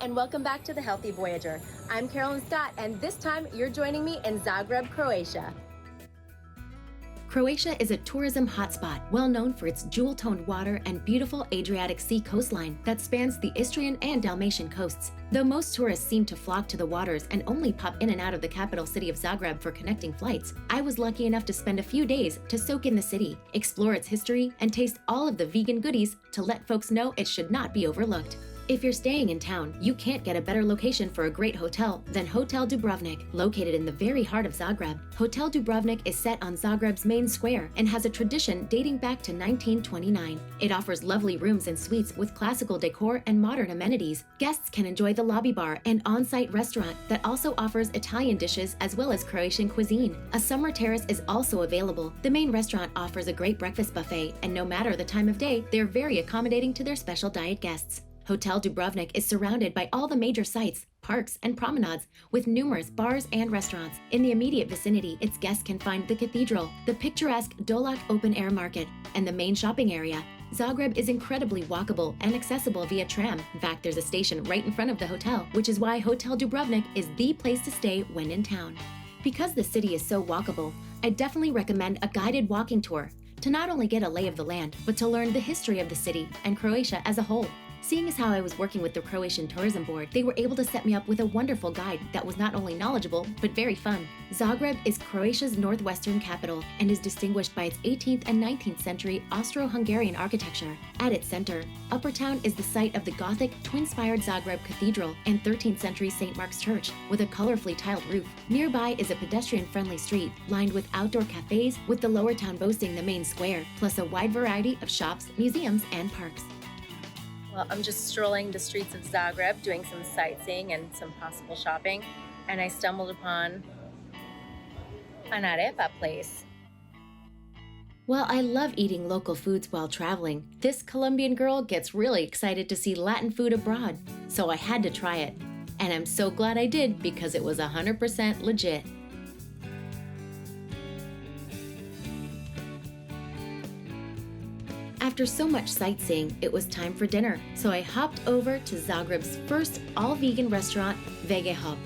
and welcome back to the Healthy Voyager. I'm Carolyn Scott, and this time you're joining me in Zagreb, Croatia. Croatia is a tourism hotspot, well known for its jewel-toned water and beautiful Adriatic Sea coastline that spans the Istrian and Dalmatian coasts. Though most tourists seem to flock to the waters and only pop in and out of the capital city of Zagreb for connecting flights, I was lucky enough to spend a few days to soak in the city, explore its history, and taste all of the vegan goodies to let folks know it should not be overlooked. If you're staying in town, you can't get a better location for a great hotel than Hotel Dubrovnik, located in the very heart of Zagreb. Hotel Dubrovnik is set on Zagreb's main square and has a tradition dating back to 1929. It offers lovely rooms and suites with classical decor and modern amenities. Guests can enjoy the lobby bar and on-site restaurant that also offers Italian dishes as well as Croatian cuisine. A summer terrace is also available. The main restaurant offers a great breakfast buffet, and no matter the time of day, they're very accommodating to their special diet guests. Hotel Dubrovnik is surrounded by all the major sites, parks, and promenades, with numerous bars and restaurants. In the immediate vicinity, its guests can find the cathedral, the picturesque Dolak open-air market, and the main shopping area. Zagreb is incredibly walkable and accessible via tram. In fact, there's a station right in front of the hotel, which is why Hotel Dubrovnik is the place to stay when in town. Because the city is so walkable, I definitely recommend a guided walking tour to not only get a lay of the land, but to learn the history of the city and Croatia as a whole. Seeing as how I was working with the Croatian Tourism Board, they were able to set me up with a wonderful guide that was not only knowledgeable, but very fun. Zagreb is Croatia's northwestern capital and is distinguished by its 18th and 19th century Austro-Hungarian architecture. At its center, Upper Town is the site of the Gothic, twin-spired Zagreb Cathedral and 13th century St. Mark's Church, with a colorfully tiled roof. Nearby is a pedestrian-friendly street lined with outdoor cafes, with the lower town boasting the main square, plus a wide variety of shops, museums, and parks. Well, I'm just strolling the streets of Zagreb, doing some sightseeing and some possible shopping, and I stumbled upon an arepa place. While I love eating local foods while traveling, this Colombian girl gets really excited to see Latin food abroad, so I had to try it. And I'm so glad I did, because it was 100% legit. After so much sightseeing, it was time for dinner, so I hopped over to Zagreb's first all-vegan restaurant, Voyager.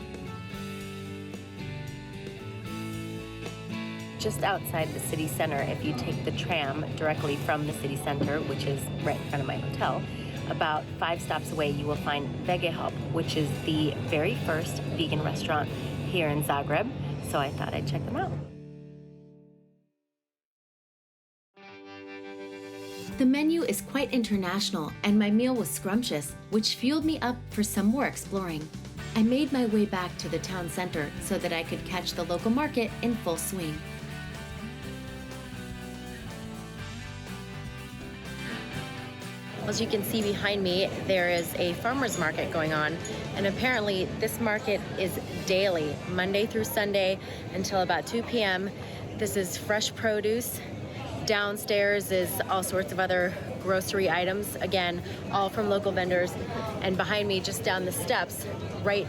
Just outside the city center, if you take the tram directly from the city center, which is right in front of my hotel, about 5 stops away you will find Voyager, which is the very first vegan restaurant here in Zagreb, so I thought I'd check them out. The menu is quite international, and my meal was scrumptious, which fueled me up for some more exploring. I made my way back to the town center so that I could catch the local market in full swing. As you can see behind me, there is a farmer's market going on, and apparently this market is daily, Monday through Sunday until about 2 p.m. This is fresh produce. Downstairs is all sorts of other grocery items, again, all from local vendors. And behind me, just down the steps, right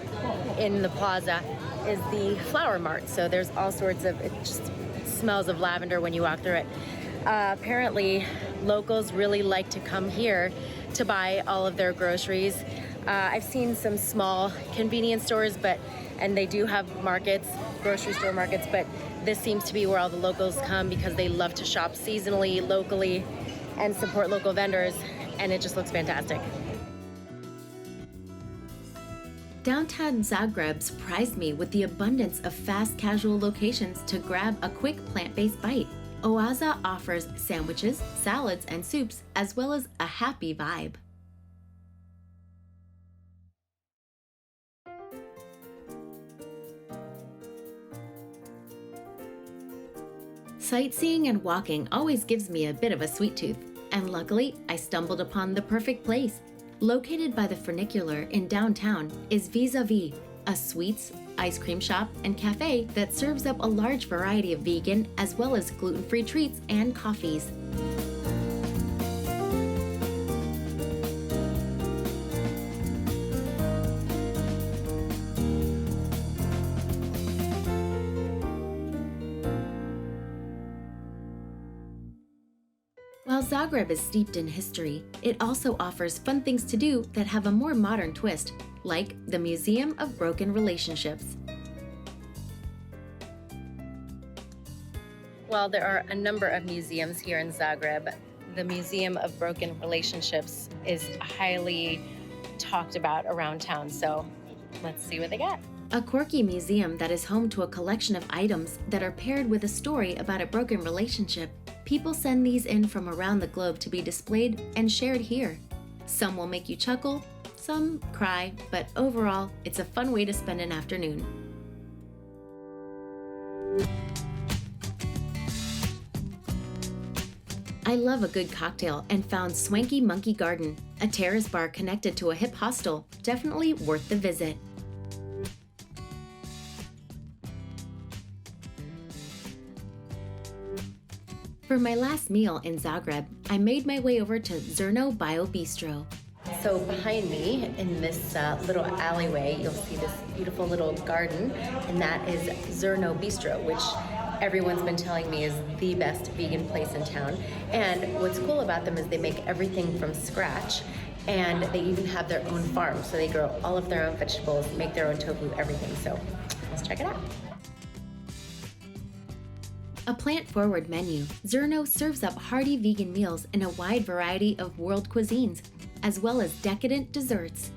in the plaza, is the flower mart. So there's all sorts of, it just smells of lavender when you walk through it. Apparently, locals really like to come here to buy all of their groceries. I've seen some small convenience stores, and they do have markets, grocery store markets, but this seems to be where all the locals come because they love to shop seasonally, locally, and support local vendors, and it just looks fantastic. Downtown Zagreb surprised me with the abundance of fast casual locations to grab a quick plant-based bite. Oaza offers sandwiches, salads, and soups, as well as a happy vibe. Sightseeing and walking always gives me a bit of a sweet tooth, and luckily I stumbled upon the perfect place. Located by the funicular in downtown is Vis-a-Vis, a sweets, ice cream shop, and cafe that serves up a large variety of vegan as well as gluten-free treats and coffees. While While Zagreb is steeped in history, it also offers fun things to do that have a more modern twist, like the Museum of Broken Relationships. Well, there are a number of museums here in Zagreb. The Museum of Broken Relationships is highly talked about around town, so let's see what they got. A quirky museum that is home to a collection of items that are paired with a story about a broken relationship. People send these in from around the globe to be displayed and shared here. Some will make you chuckle, some cry, but overall, it's a fun way to spend an afternoon. I love a good cocktail and found Swanky Monkey Garden, a terrace bar connected to a hip hostel, definitely worth the visit. For my last meal in Zagreb, I made my way over to Zrno Bio Bistro. So behind me, in this little alleyway, you'll see this beautiful little garden, and that is Zrno Bistro, which everyone's been telling me is the best vegan place in town. And what's cool about them is they make everything from scratch, and they even have their own farm. So they grow all of their own vegetables, make their own tofu, everything. So let's check it out. A plant-forward menu, Zrno serves up hearty vegan meals in a wide variety of world cuisines, as well as decadent desserts.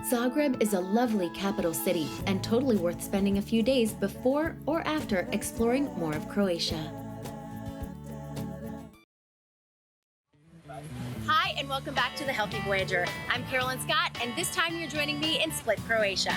Zagreb is a lovely capital city and totally worth spending a few days before or after exploring more of Croatia. Hi, and welcome back to the Healthy Voyager. I'm Carolyn Scott, and this time you're joining me in Split, Croatia.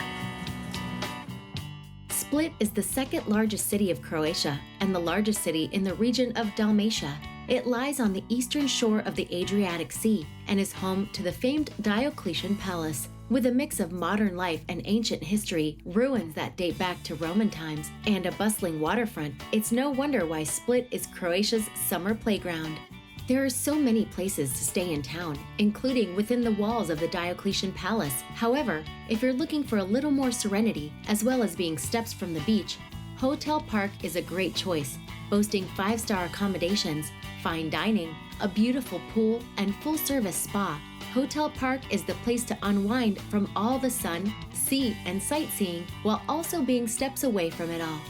Split is the second largest city of Croatia and the largest city in the region of Dalmatia. It lies on the eastern shore of the Adriatic Sea and is home to the famed Diocletian Palace. With a mix of modern life and ancient history, ruins that date back to Roman times, and a bustling waterfront, it's no wonder why Split is Croatia's summer playground. There are so many places to stay in town, including within the walls of the Diocletian Palace. However, if you're looking for a little more serenity, as well as being steps from the beach, Hotel Park is a great choice, boasting 5-star accommodations, fine dining, a beautiful pool, and full-service spa. Hotel Park is the place to unwind from all the sun, sea, and sightseeing, while also being steps away from it all.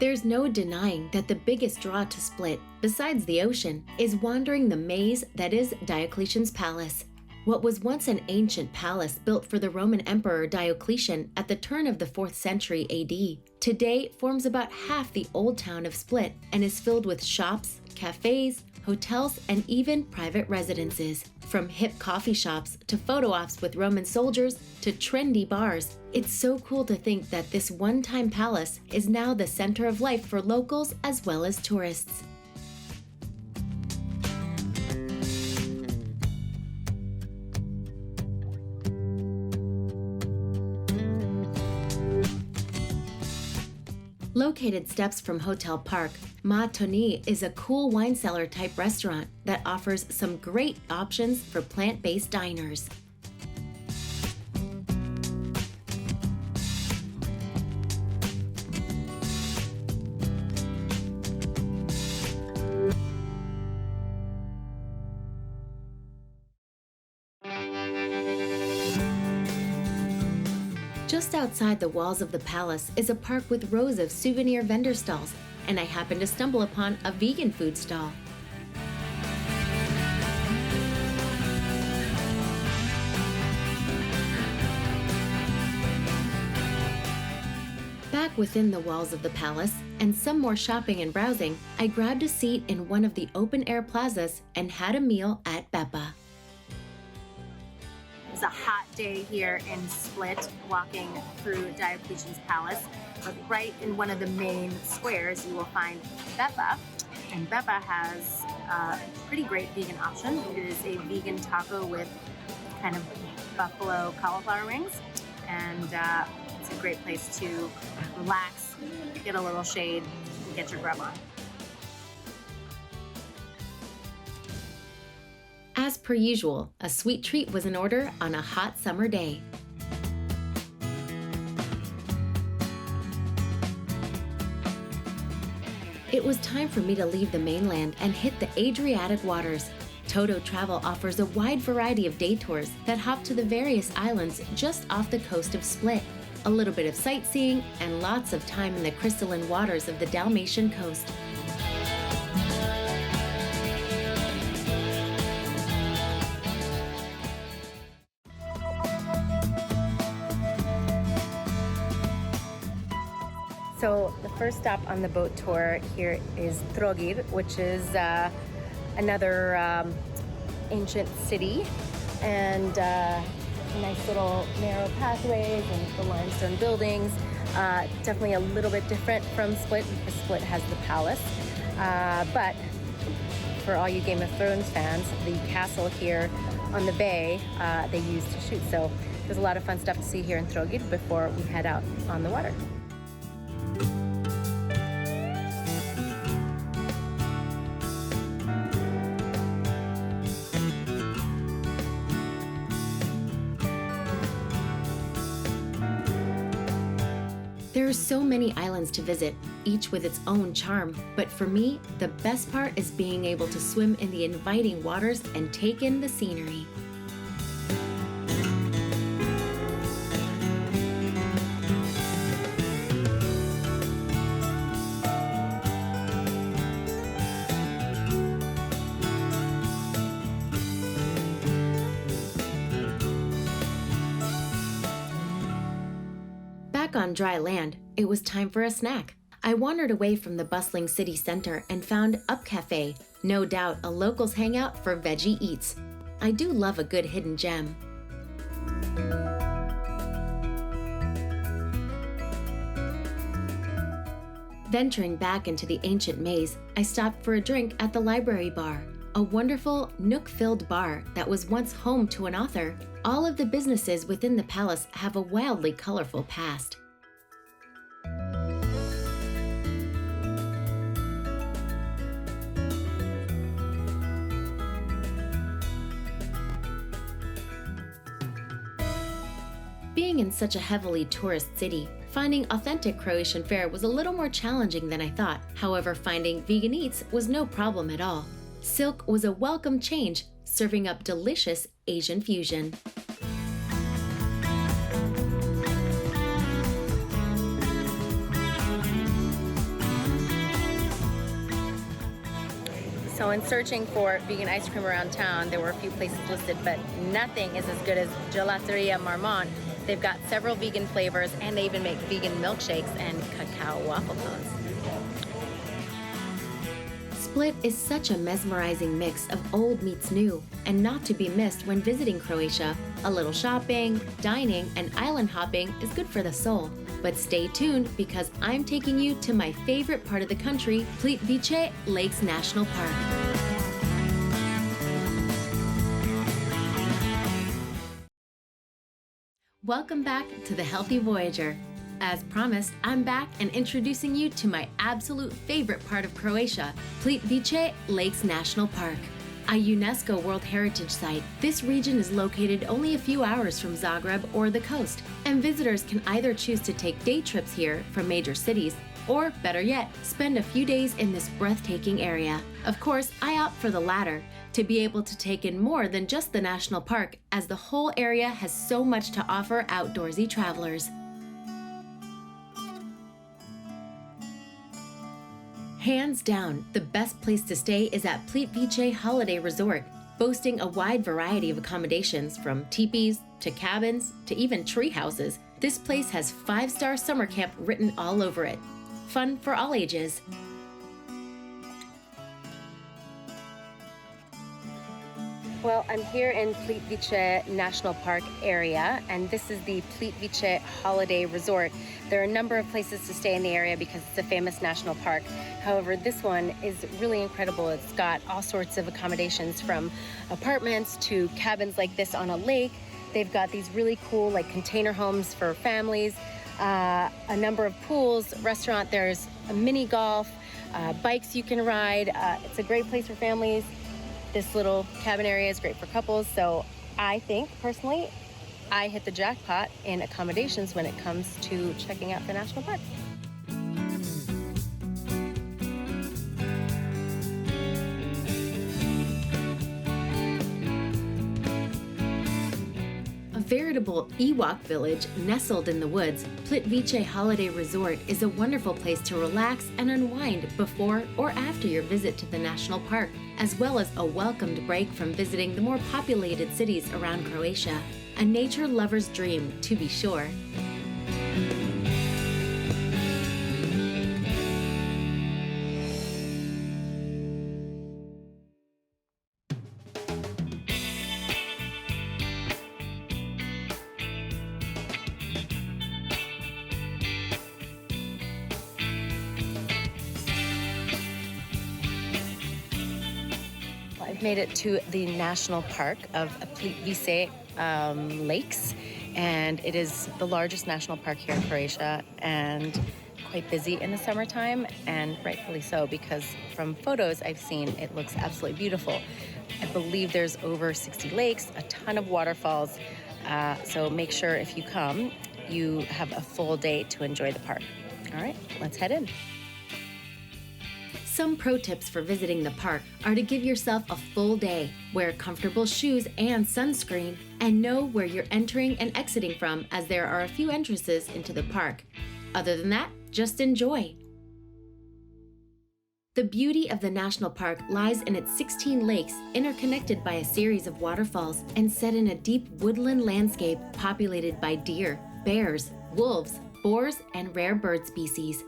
There's no denying that the biggest draw to Split, besides the ocean, is wandering the maze that is Diocletian's Palace. What was once an ancient palace built for the Roman Emperor Diocletian at the turn of the 4th century AD, today forms about half the old town of Split and is filled with shops, cafes, hotels, and even private residences. From hip coffee shops to photo ops with Roman soldiers to trendy bars, it's so cool to think that this one-time palace is now the center of life for locals as well as tourists. Located steps from Hotel Park, Ma Toni is a cool wine cellar type restaurant that offers some great options for plant-based diners. Just outside the walls of the palace is a park with rows of souvenir vendor stalls, and I happened to stumble upon a vegan food stall. Back within the walls of the palace, and some more shopping and browsing, I grabbed a seat in one of the open-air plazas and had a meal at Beppa. It's a hot day here in Split, walking through Diocletian's Palace. But right in one of the main squares, you will find Beppa. And Beppa has a pretty great vegan option. It is a vegan taco with kind of buffalo cauliflower wings. And it's a great place to relax, get a little shade, and get your grub on. As per usual, a sweet treat was in order on a hot summer day. It was time for me to leave the mainland and hit the Adriatic waters. Toto Travel offers a wide variety of day tours that hop to the various islands just off the coast of Split. A little bit of sightseeing and lots of time in the crystalline waters of the Dalmatian coast. So the first stop on the boat tour here is Trogir, which is another ancient city, and nice little narrow pathways and the limestone buildings. Definitely a little bit different from Split because Split has the palace. But for all you Game of Thrones fans, the castle here on the bay they used to shoot. So there's a lot of fun stuff to see here in Trogir before we head out on the water. There are so many islands to visit, each with its own charm, but for me, the best part is being able to swim in the inviting waters and take in the scenery. Back on dry land, it was time for a snack. I wandered away from the bustling city center and found Up Cafe, no doubt a locals hangout for veggie eats. I do love a good hidden gem. Venturing back into the ancient maze, I stopped for a drink at the library bar, a wonderful nook-filled bar that was once home to an author. All of the businesses within the palace have a wildly colorful past. Being in such a heavily tourist city, finding authentic Croatian fare was a little more challenging than I thought. However, finding vegan eats was no problem at all. Silk was a welcome change, serving up delicious Asian fusion. So in searching for vegan ice cream around town, there were a few places listed, but nothing is as good as Gelateria Marmont. They've got several vegan flavors, and they even make vegan milkshakes and cacao waffle cones. Split is such a mesmerizing mix of old meets new, and not to be missed when visiting Croatia. A little shopping, dining, and island hopping is good for the soul. But stay tuned because I'm taking you to my favorite part of the country, Plitvice Lakes National Park. Welcome back to the Healthy Voyager. As promised, I'm back and introducing you to my absolute favorite part of Croatia, Plitvice Lakes National Park. A UNESCO World Heritage Site, this region is located only a few hours from Zagreb or the coast, and visitors can either choose to take day trips here from major cities, or better yet, spend a few days in this breathtaking area. Of course, I opt for the latter, to be able to take in more than just the national park, as the whole area has so much to offer outdoorsy travelers. Hands down, the best place to stay is at Plitvice Holiday Resort, boasting a wide variety of accommodations from teepees to cabins to even tree houses. This place has 5-star summer camp written all over it. Fun for all ages. Well, I'm here in Plitvice National Park area, and this is the Plitvice Holiday Resort. There are a number of places to stay in the area because it's a famous national park. However, this one is really incredible. It's got all sorts of accommodations from apartments to cabins like this on a lake. They've got these really cool like container homes for families, a number of pools, restaurant, there's a mini golf, bikes you can ride. It's a great place for families. This little cabin area is great for couples, so I think, personally, I hit the jackpot in accommodations when it comes to checking out the national park. comfortable Ewok village nestled in the woods, Plitvice Holiday Resort is a wonderful place to relax and unwind before or after your visit to the national park, as well as a welcomed break from visiting the more populated cities around Croatia. A nature lover's dream, to be sure. I've made it to the national park of Plitvice Lakes, and it is the largest national park here in Croatia and quite busy in the summertime, and rightfully so, because from photos I've seen, it looks absolutely beautiful. I believe there's over 60 lakes, a ton of waterfalls, so make sure if you come, you have a full day to enjoy the park. All right, let's head in. Some pro tips for visiting the park are to give yourself a full day, wear comfortable shoes and sunscreen, and know where you're entering and exiting from, as there are a few entrances into the park. Other than that, just enjoy. The beauty of the national park lies in its 16 lakes, interconnected by a series of waterfalls and set in a deep woodland landscape populated by deer, bears, wolves, boars, and rare bird species.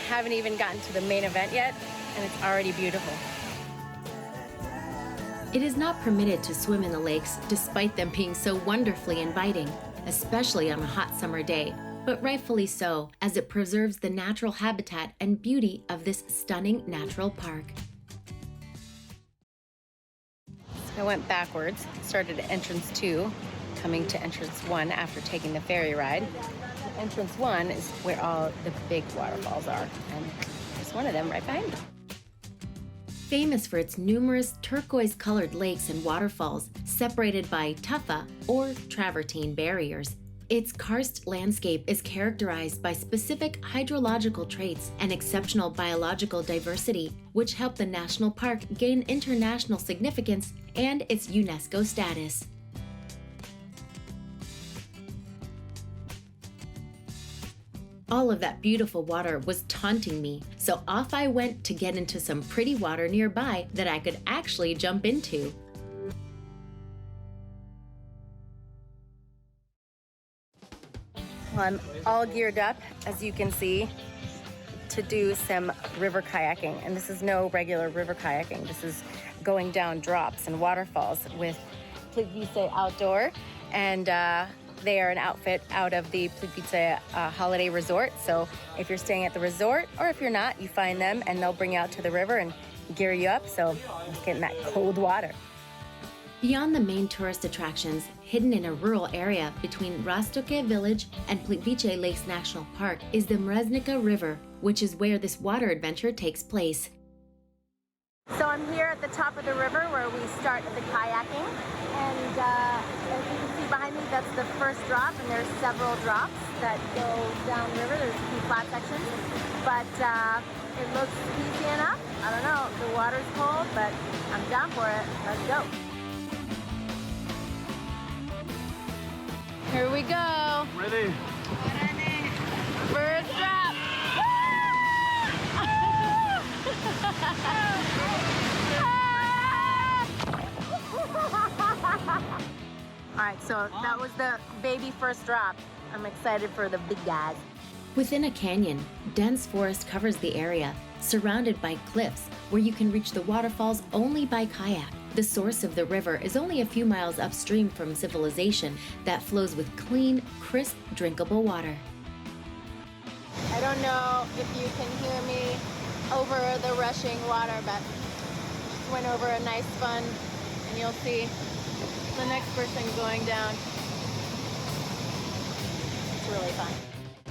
Haven't even gotten to the main event yet, and it's already beautiful. It is not permitted to swim in the lakes, despite them being so wonderfully inviting, especially on a hot summer day, but rightfully so, as it preserves the natural habitat and beauty of this stunning natural park. I went backwards, started at entrance 2, coming to entrance 1 after taking the ferry ride. Entrance 1 is where all the big waterfalls are, and there's one of them right behind me. Famous for its numerous turquoise-colored lakes and waterfalls separated by tufa or travertine barriers, its karst landscape is characterized by specific hydrological traits and exceptional biological diversity, which help the national park gain international significance and its UNESCO status. All of that beautiful water was taunting me, so off I went to get into some pretty water nearby that I could actually jump into. Well, I'm all geared up, as you can see, to do some river kayaking. And this is no regular river kayaking. This is going down drops and waterfalls with Plitvice Outdoor. And they are an outfit out of the Plitvice Holiday Resort. So if you're staying at the resort, or if you're not, you find them and they'll bring you out to the river and gear you up. So let's get in that cold water. Beyond the main tourist attractions, hidden in a rural area between Rastoke Village and Plitvice Lakes National Park is the Mreznica River, which is where this water adventure takes place. So I'm here at the top of the river where we start the kayaking, and as you can see behind me, that's the first drop, and there's several drops that go downriver. There's a few flat sections, but it looks easy enough. I don't know, the water's cold, but I'm down for it. Let's go. Here we go. Ready? First drop. All right, so that was the baby first drop. I'm excited for the big guys. Within a canyon, dense forest covers the area, surrounded by cliffs where you can reach the waterfalls only by kayak. The source of the river is only a few miles upstream from civilization that flows with clean, crisp, drinkable water. I don't know if you can hear me over the rushing water, but just went over a nice fun, and you'll see the next person going down. It's really fun.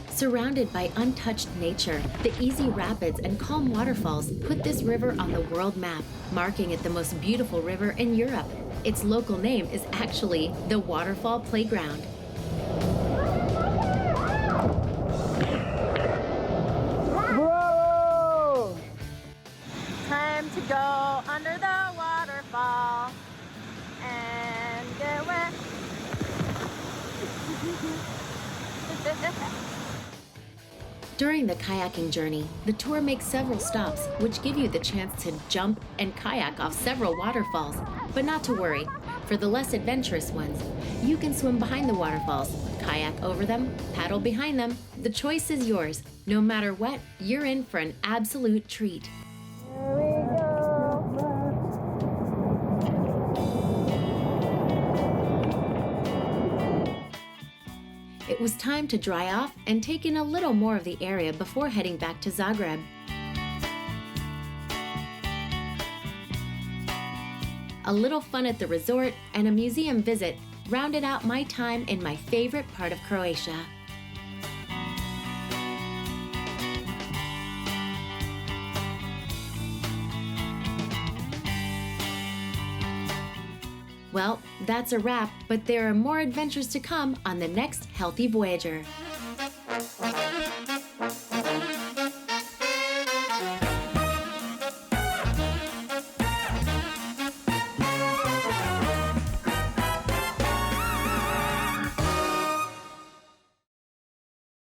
Surrounded by untouched nature, the easy rapids and calm waterfalls put this river on the world map, marking it the most beautiful river in Europe. Its local name is actually the Waterfall Playground. Whoa! Time to go under the water. During the kayaking journey, the tour makes several stops, which give you the chance to jump and kayak off several waterfalls. But not to worry, for the less adventurous ones, you can swim behind the waterfalls, kayak over them, paddle behind them. The choice is yours. No matter what, you're in for an absolute treat. It was time to dry off and take in a little more of the area before heading back to Zagreb. A little fun at the resort and a museum visit rounded out my time in my favorite part of Croatia. Well, that's a wrap, but there are more adventures to come on the next Healthy Voyager.